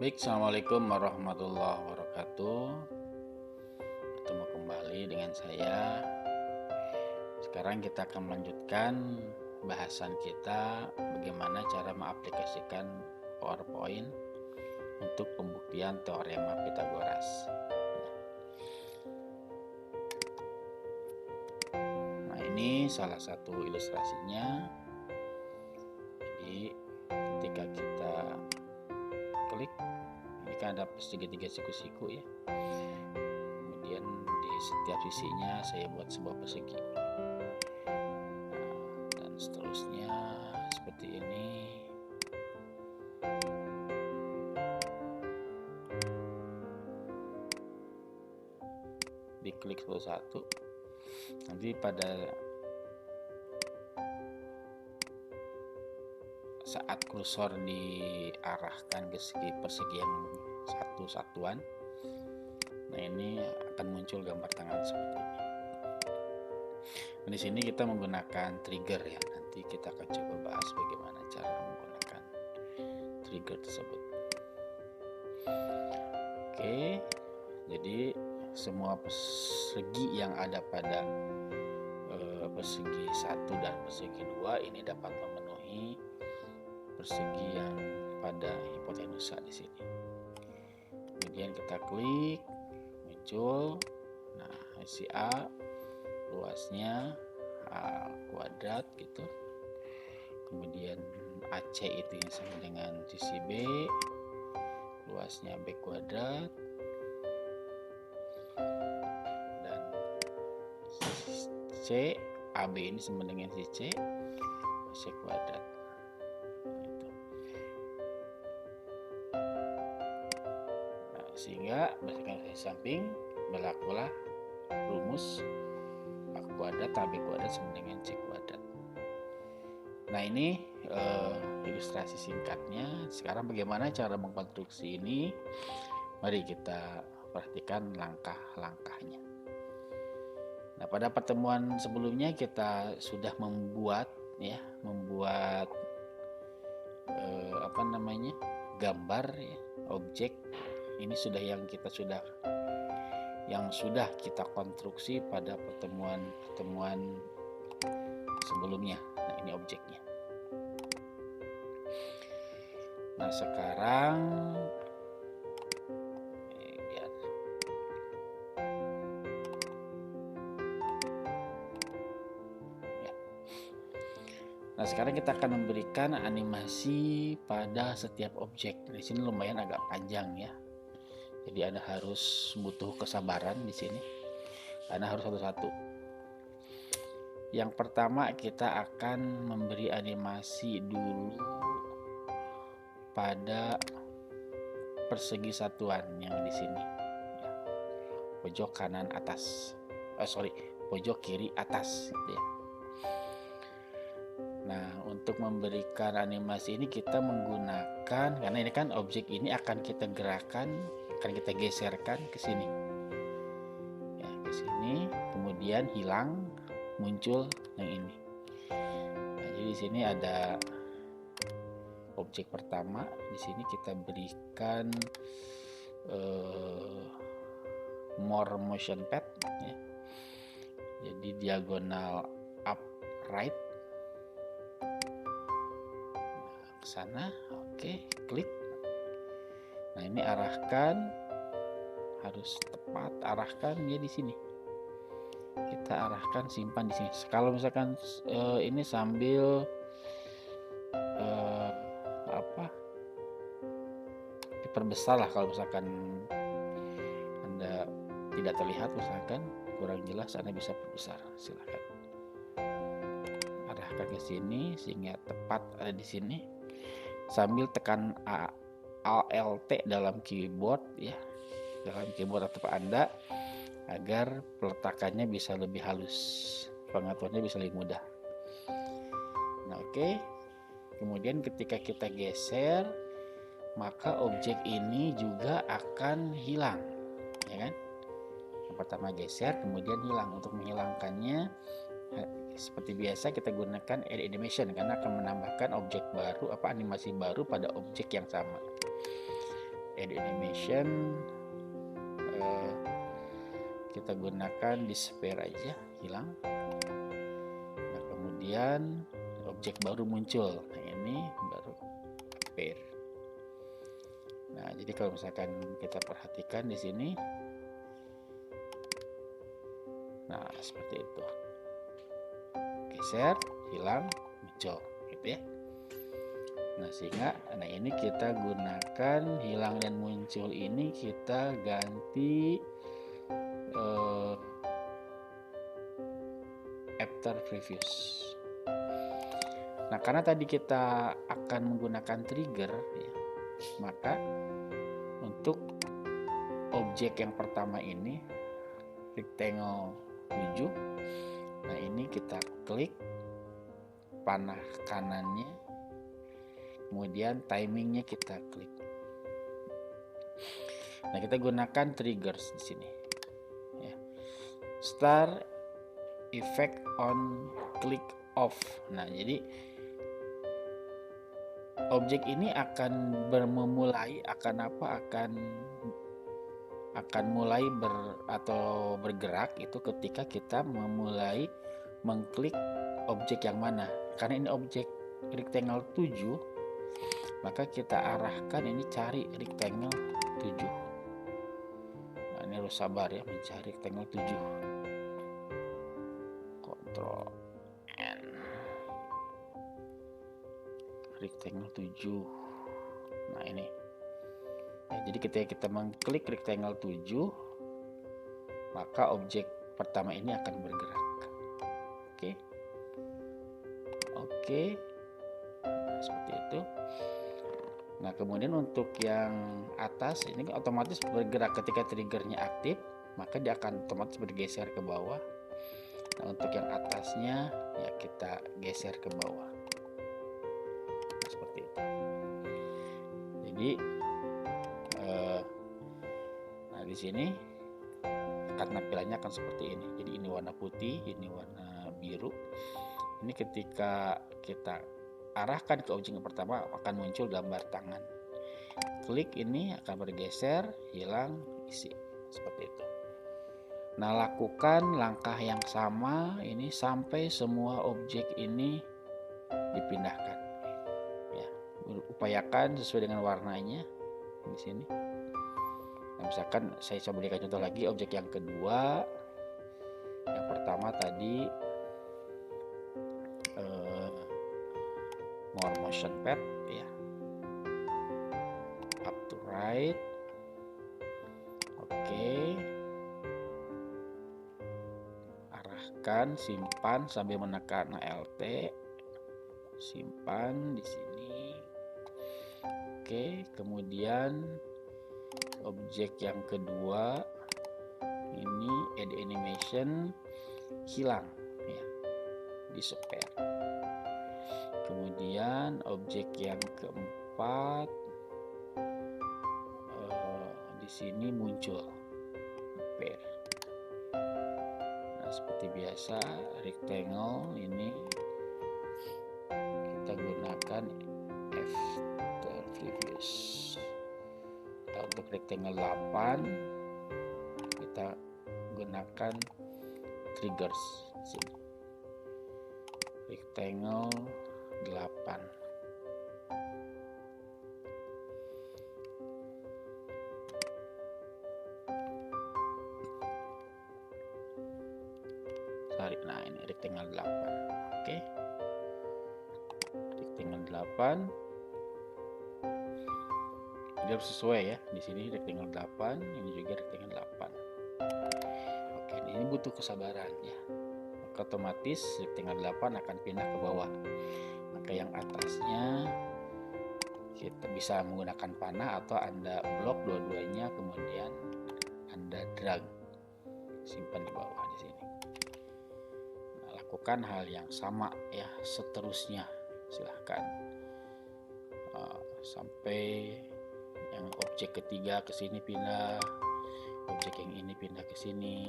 Baik, Assalamualaikum warahmatullahi wabarakatuh. Bertemu kembali dengan saya. Sekarang kita akan melanjutkan bahasan kita bagaimana cara mengaplikasikan PowerPoint untuk pembuktian teorema Pythagoras. Nah, ini salah satu ilustrasinya. Jadi ketika kita klik, ini kan ada segitiga siku-siku ya. Kemudian di setiap sisinya saya buat sebuah persegi. Nah, dan seterusnya seperti ini. Diklik satu-satu. Nanti pada saat kursor diarahkan ke segi persegian satu satuan, nah ini akan muncul gambar tangan seperti ini. Di sini kita menggunakan trigger ya. Nanti kita akan coba bahas bagaimana cara menggunakan trigger tersebut. Oke, jadi semua persegi yang ada pada persegi 1 dan persegi 2 ini dapat memenuhi persegi yang pada hipotenusa di sini. Kemudian kita klik, muncul. Nah, sisi A luasnya A kuadrat gitu. Kemudian AC itu yang sama dengan sisi B, luasnya B kuadrat. Dan C, AB ini sama dengan sisi C kuadrat. Sehingga berdasarkan sisi samping berlakulah rumus A kuadrat AB kuadrat sama dengan C kuadrat. Nah, ini ilustrasi singkatnya. Sekarang bagaimana cara mengkonstruksi ini? Mari kita perhatikan langkah-langkahnya. Nah, pada pertemuan sebelumnya kita sudah membuat gambar ya, objek. Ini sudah kita konstruksi pada pertemuan sebelumnya. Nah, ini objeknya. Nah, sekarang Nah, sekarang kita akan memberikan animasi pada setiap objek. Di sini lumayan agak panjang ya. Jadi Anda harus butuh kesabaran di sini. Anda harus satu-satu. Yang pertama kita akan memberi animasi dulu pada persegi satuan yang di sini. Pojok kanan atas. Pojok kiri atas gitu ya. Nah, untuk memberikan animasi ini kita menggunakan, karena ini kan objek ini akan kita gerakkan, akan kita geserkan ke sini. Ya, ke sini, kemudian hilang, muncul yang ini. Nah, jadi di sini ada objek pertama, di sini kita berikan more motion pad ya. Jadi diagonal up right ke sana. Oke, klik. Nah, ini harus tepat, arahkan dia di sini. Kita arahkan, simpan di sini. Kalau misalkan ini sambil diperbesar lah, kalau misalkan Anda tidak terlihat, misalkan kurang jelas, Anda bisa perbesar, silakan. Arahkan ke sini sehingga tepat ada di sini. Sambil tekan Alt dalam keyboard ya, dalam keyboard laptop Anda, agar peletakannya bisa lebih halus, pengaturannya bisa lebih mudah. Nah, oke. Kemudian ketika kita geser, maka objek ini juga akan hilang, ya kan? Yang pertama geser, kemudian hilang. Untuk menghilangkannya, seperti biasa kita gunakan edit animation karena akan menambahkan objek baru, animasi baru pada objek yang sama. edit animation, kita gunakan disappear aja, hilang. Nah kemudian objek baru muncul, nah ini baru appear. Nah jadi kalau misalkan kita perhatikan di sini, nah seperti itu, geser, hilang, muncul, gitu ya. Nah sehingga, nah ini kita gunakan hilang dan muncul ini kita ganti after previous. Nah karena tadi kita akan menggunakan trigger ya, maka untuk objek yang pertama ini rectangle 7, nah ini kita klik panah kanannya, kemudian timingnya kita klik. Nah kita gunakan triggers di sini ya. Start effect on click off. Nah jadi objek ini akan memulai akan mulai atau bergerak itu ketika kita memulai mengklik objek yang mana. Karena ini objek rectangle 7, maka kita arahkan ini cari rectangle 7. Nah ini harus sabar ya mencari rectangle 7. Ctrl N, rectangle 7. Nah ini ya, jadi ketika kita mengklik rectangle 7, maka objek pertama ini akan bergerak. Oke. Nah, seperti itu. Nah kemudian untuk yang atas ini otomatis bergerak ketika triggernya aktif, maka dia akan otomatis bergeser ke bawah. Nah untuk yang atasnya ya kita geser ke bawah. Nah, seperti itu. Jadi nah di sini tampilannya akan seperti ini. Jadi ini warna putih, ini warna biru. Ini ketika kita arahkan ke objek yang pertama akan muncul gambar tangan. Klik ini akan bergeser, hilang, isi. Seperti itu. Nah lakukan langkah yang sama ini sampai semua objek ini dipindahkan. Ya, upayakan sesuai dengan warnanya di sini. Nah, misalkan saya coba berikan contoh lagi objek yang kedua. Yang pertama tadi more motion pad ya, up to right. Oke. Arahkan, simpan sambil menekan Alt. Simpan di sini. Oke, kemudian objek yang kedua ini edit animation, hilang ya, disappear. Kemudian objek yang keempat di sini muncul appear. Nah seperti biasa rectangle ini kita gunakan after previous. Nah, untuk rectangle 8 kita gunakan triggers sini. Rectangle 8. Nah ini rectangle 8. Oke. Rectangle 8. Dia harus sesuai ya. Di sini rectangle 8, ini juga rectangle 8. Oke, ini butuh kesabaran ya. Maka otomatis rectangle 8 akan pindah ke bawah. Maka yang atasnya kita bisa menggunakan panah atau Anda blok dua-duanya, kemudian Anda drag, simpan di bawah di sini. Nah, lakukan hal yang sama ya seterusnya, silahkan sampai yang objek ketiga ke sini pindah, objek yang ini pindah ke sini,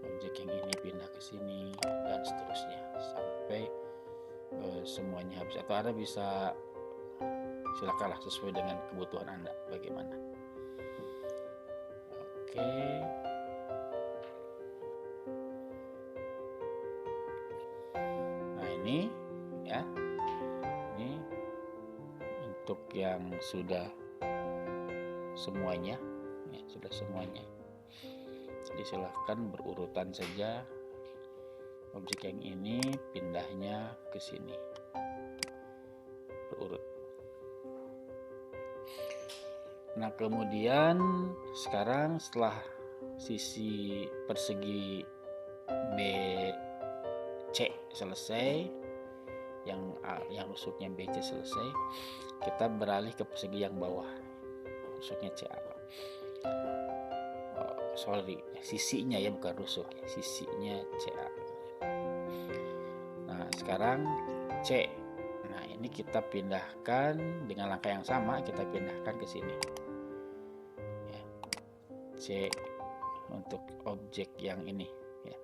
objek yang ini pindah ke sini, dan seterusnya sampai semuanya habis. Atau Anda bisa silakanlah sesuai dengan kebutuhan Anda bagaimana. Oke. Nah, ini ya. Ini untuk yang sudah semuanya, ya, sudah semuanya. Jadi silahkan berurutan saja objek yang ini pindahnya ke sini, berurut. Nah, kemudian sekarang setelah sisi persegi BC selesai, yang rusuknya BC selesai, kita beralih ke persegi yang bawah, rusuknya CA. Sisinya ya, bukan rusuk, sisinya CA. Nah, sekarang C. Nah, ini kita pindahkan dengan langkah yang sama, kita pindahkan ke sini. Ya. C untuk objek yang ini. Ya.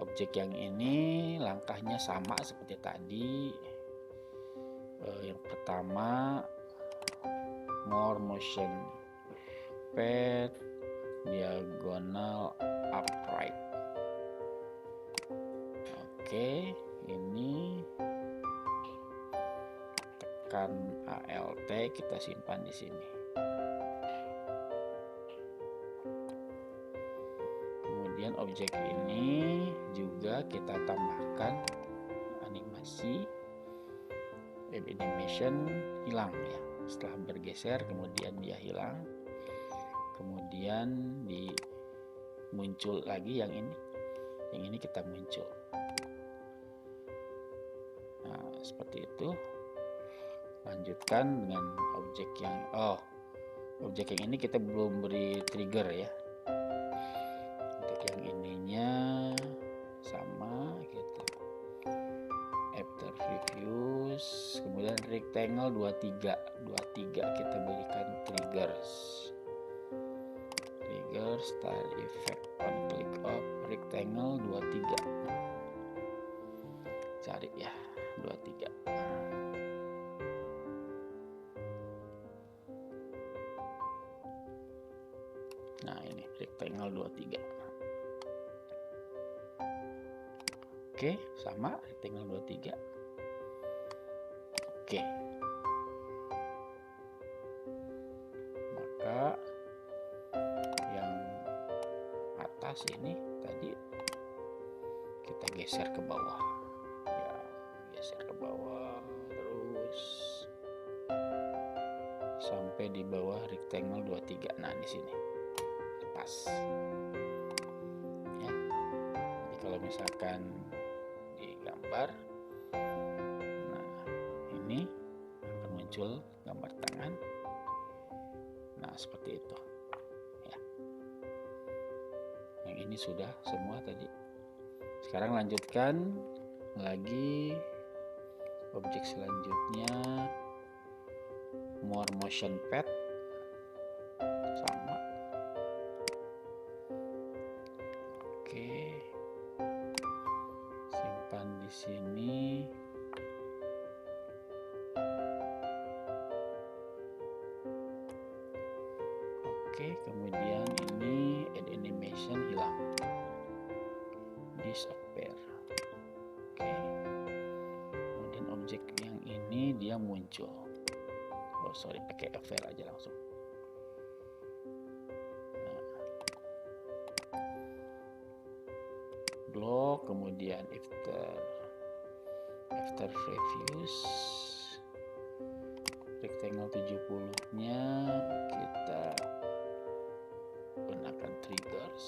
Objek yang ini langkahnya sama seperti tadi. Yang pertama, more motion pad, diagonal upright. Oke, ini tekan ALT, kita simpan di sini. Kemudian objek ini juga kita tambahkan animasi, animation hilang ya. Setelah bergeser kemudian dia hilang. Kemudian muncul lagi yang ini. Yang ini kita muncul. Nah, seperti itu. Lanjutkan dengan objek yang objek yang ini kita belum beri trigger ya. Untuk yang ininya sama gitu. After previews, kemudian rectangle 23 kita berikan triggers. Style effect on click of rectangle 23. Cari ya 23. Nah, ini rectangle 23. Oke, sama rectangle 23. Oke. Maka yang atas ini tadi kita geser ke bawah. Ya, geser ke bawah terus sampai di bawah rectangle 23. Nah, di sini. Pas. Ya. Jadi kalau misalkan digambar, nah ini akan muncul gambar tangan. Nah, seperti itu. Ya. Yang ini sudah semua tadi. Sekarang lanjutkan lagi objek selanjutnya, more motion pad, sama. Oke, simpan di sini. Oke, kemudian ini add animation hilang, disappear. Oke, kemudian objek yang ini dia muncul. Pakai F aja langsung. Block, kemudian after previews, rectangle 70-nya kita gunakan triggers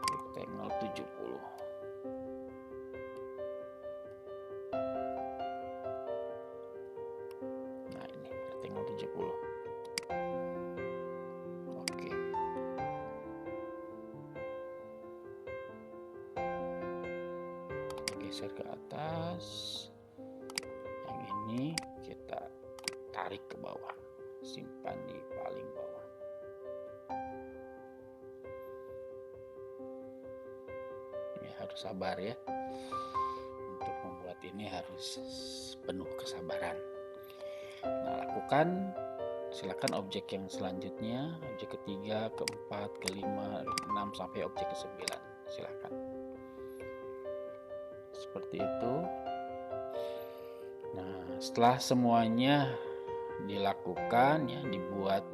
rectangle 70. Nah, ini rectangle 70. Oke. Geser ke atas. Yang ini kita tarik ke bawah, simpan di paling bawah. Ini harus sabar ya. Untuk membuat ini harus penuh kesabaran. Nah, lakukan silakan objek yang selanjutnya, objek ketiga, keempat, kelima, keenam sampai objek ke-9. Silakan. Seperti itu. Nah, setelah semuanya dilakukan ya, dibuat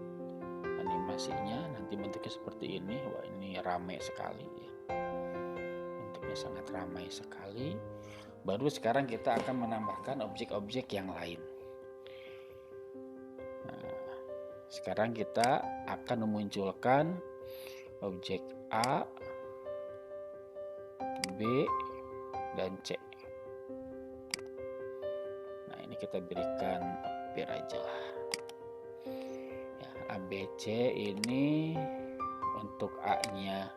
animasinya, nanti bentuknya seperti ini. Wah, ini ramai sekali ya. Bentuknya sangat ramai sekali. Baru sekarang kita akan menambahkan objek-objek yang lain. Sekarang kita akan memunculkan objek A, B, dan C. Nah, ini kita berikan appear aja lah. Ya, A, B, C ini untuk A-nya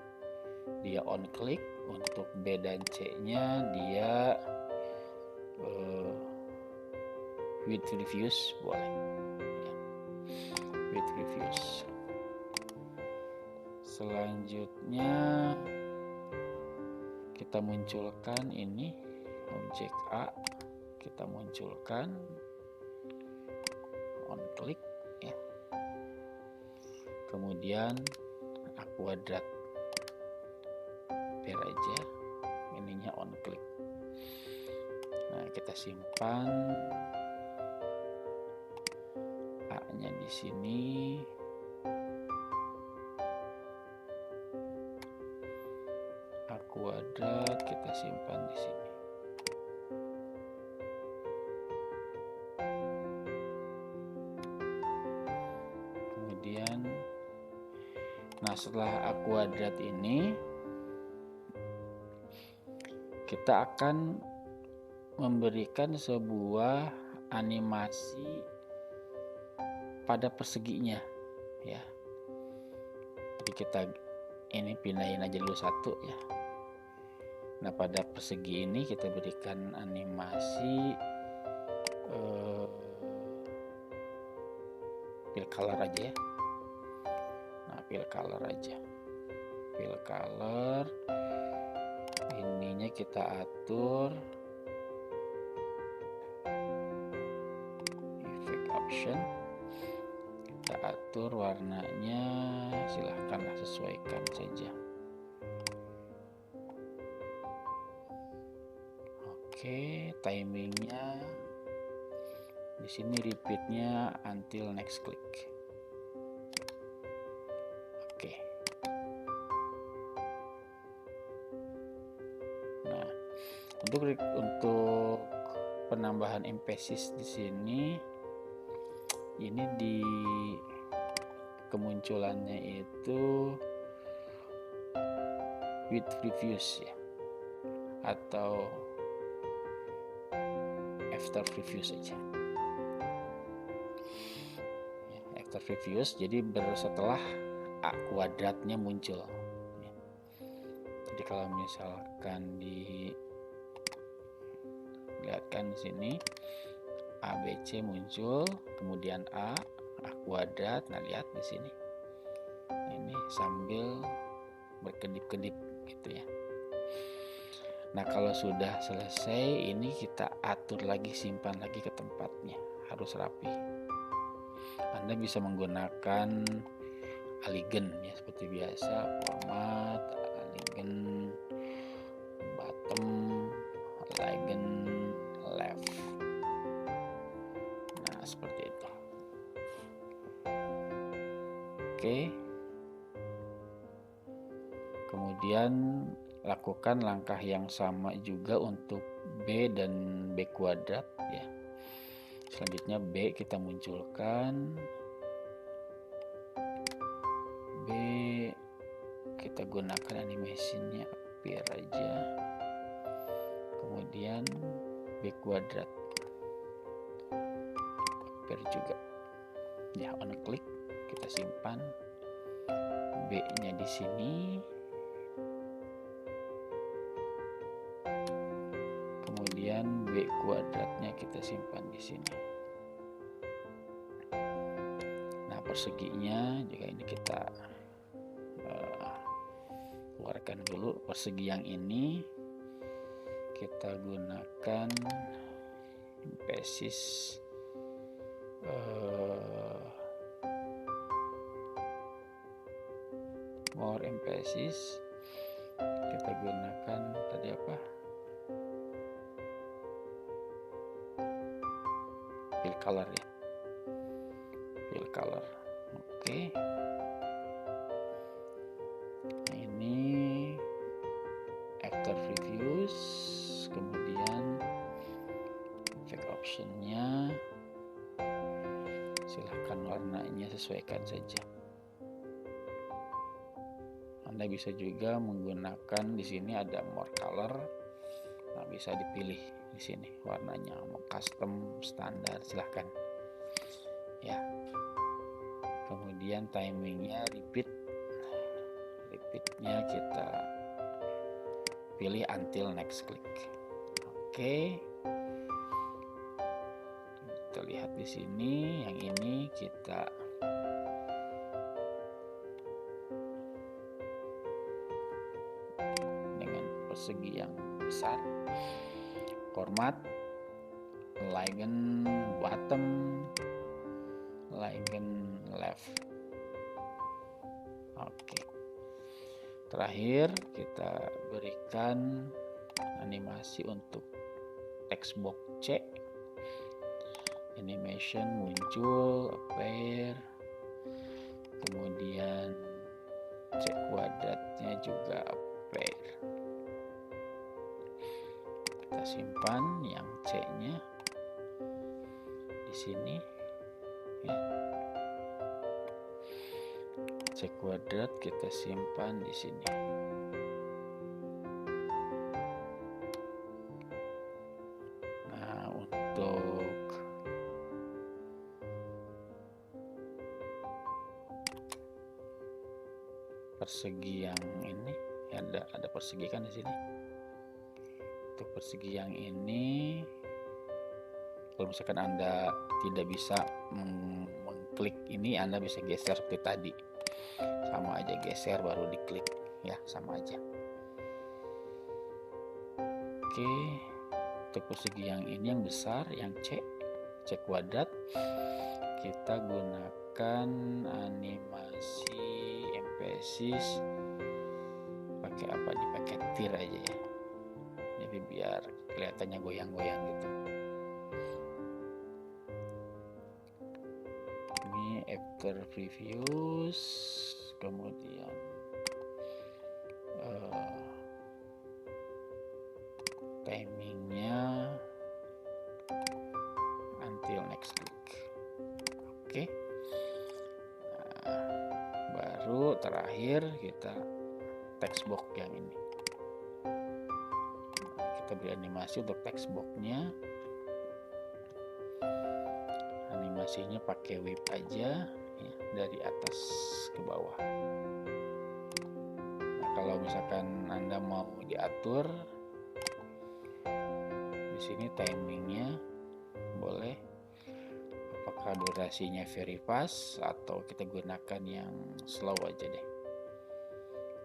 dia on click, untuk B dan C-nya dia with reviews boleh. With reviews. Selanjutnya kita munculkan ini objek A, kita munculkan on click ya. Kemudian A kuadrat biar aja ininya on click. Nah, kita simpan A-nya di sini. A kuadrat kita simpan di sini. Kemudian nah, setelah A kuadrat ini kita akan memberikan sebuah animasi pada perseginya ya. Jadi kita ini pindahin aja dulu satu ya. Nah, pada persegi ini kita berikan animasi fill color aja ya. Nah, fill color aja. Fill color ininya kita atur effect option. Kita atur warnanya, silahkanlah sesuaikan saja. Oke, timingnya di sini repeatnya until next click. Oke. Nah, untuk penambahan emphasis di sini ini di kemunculannya itu with reviews ya, atau after reviews saja ya, after reviews. Jadi setelah A kuadratnya muncul ya. Jadi kalau misalkan dilihatkan di sini A, B, C muncul, kemudian A kuadrat. Nah, lihat di sini. Ini sambil berkedip-kedip gitu ya. Nah, kalau sudah selesai, ini kita atur lagi, simpan lagi ke tempatnya. Harus rapi. Anda bisa menggunakan alignment ya, seperti biasa, format, alignment, bottom, alignment, left. Seperti itu. Oke. Kemudian lakukan langkah yang sama juga untuk B dan B kuadrat ya. Selanjutnya B kita munculkan. B kita gunakan animasinya appear aja. Kemudian B kuadrat juga ya, on click kita simpan B-nya di sini, kemudian B kuadratnya kita simpan di sini. Nah, perseginya juga ini kita keluarkan dulu. Persegi yang ini kita gunakan emphasis more emphasis, kita gunakan tadi apa, fill color ya, fill color. Oke. Nah, ini after previews, kemudian effect optionnya silahkan warnanya sesuaikan saja. Anda bisa juga menggunakan, di sini ada more color. Nah, bisa dipilih di sini warnanya mau custom, standar, silahkan ya. Kemudian timingnya repeatnya kita pilih until next click. Oke. Kita lihat di sini, yang ini kita dengan persegi yang besar, format, align bottom, align left. Oke. Terakhir kita berikan animasi untuk text box C. Animation muncul, appear, kemudian C kuadratnya juga appear. Kita simpan yang C-nya di sini ya. C kuadrat kita simpan di sini. Nah, untuk persegi yang ini ya, ada persegi kan di sini. Untuk persegi yang ini, kalau misalkan Anda tidak bisa mengklik ini, Anda bisa geser seperti tadi. Sama aja, geser baru diklik ya, sama aja. Oke, untuk persegi yang ini yang besar, yang C kuadrat, kita gunakan animasi emphasis pakai apa, dipakai tir aja ya, jadi biar kelihatannya goyang-goyang gitu. Ini after previews, kemudian timingnya until next click. Oke. Nah, baru terakhir kita text box yang ini. Nah, kita beri animasi untuk text box-nya. Animasinya pakai whip aja ya, dari atas ke bawah. Nah, kalau misalkan Anda mau diatur, di sini timingnya boleh, apakah durasinya very fast atau kita gunakan yang slow aja deh,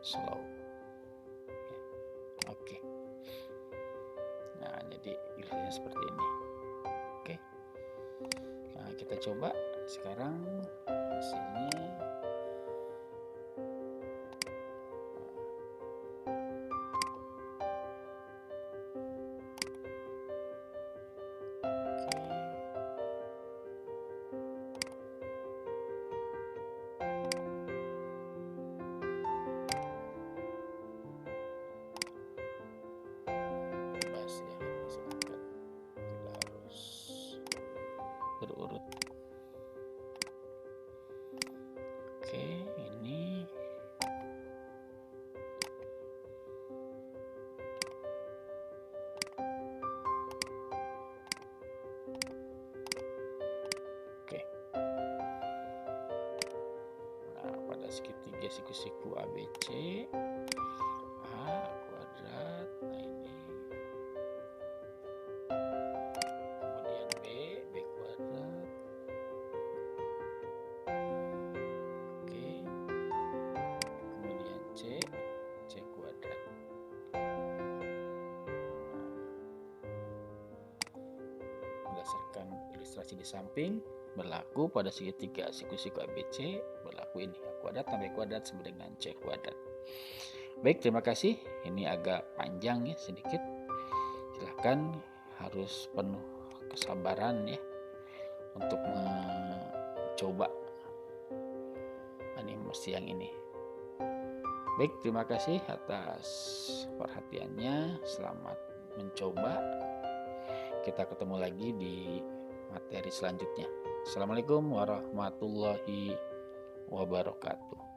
slow ya. Oke. Nah, jadi ilustrasinya seperti ini. Oke. Nah, kita coba sekarang hasilnya. Berurut. Oke, ini oke. Nah, pada segitiga siku-siku ABC, A kuadrat, nah ini, kemudian B kuadrat. Oke, kemudian C kuadrat. Nah, berdasarkan ilustrasi di samping, berlaku pada segitiga siku-siku ABC, berlaku ini A kuadrat tambah B kuadrat sama dengan C kuadrat. Baik, terima kasih. Ini agak panjang ya sedikit. Silahkan, harus penuh kesabaran ya untuk mencoba animasi yang ini. Baik, terima kasih atas perhatiannya. Selamat mencoba. Kita ketemu lagi di materi selanjutnya. Assalamualaikum warahmatullahi wabarakatuh.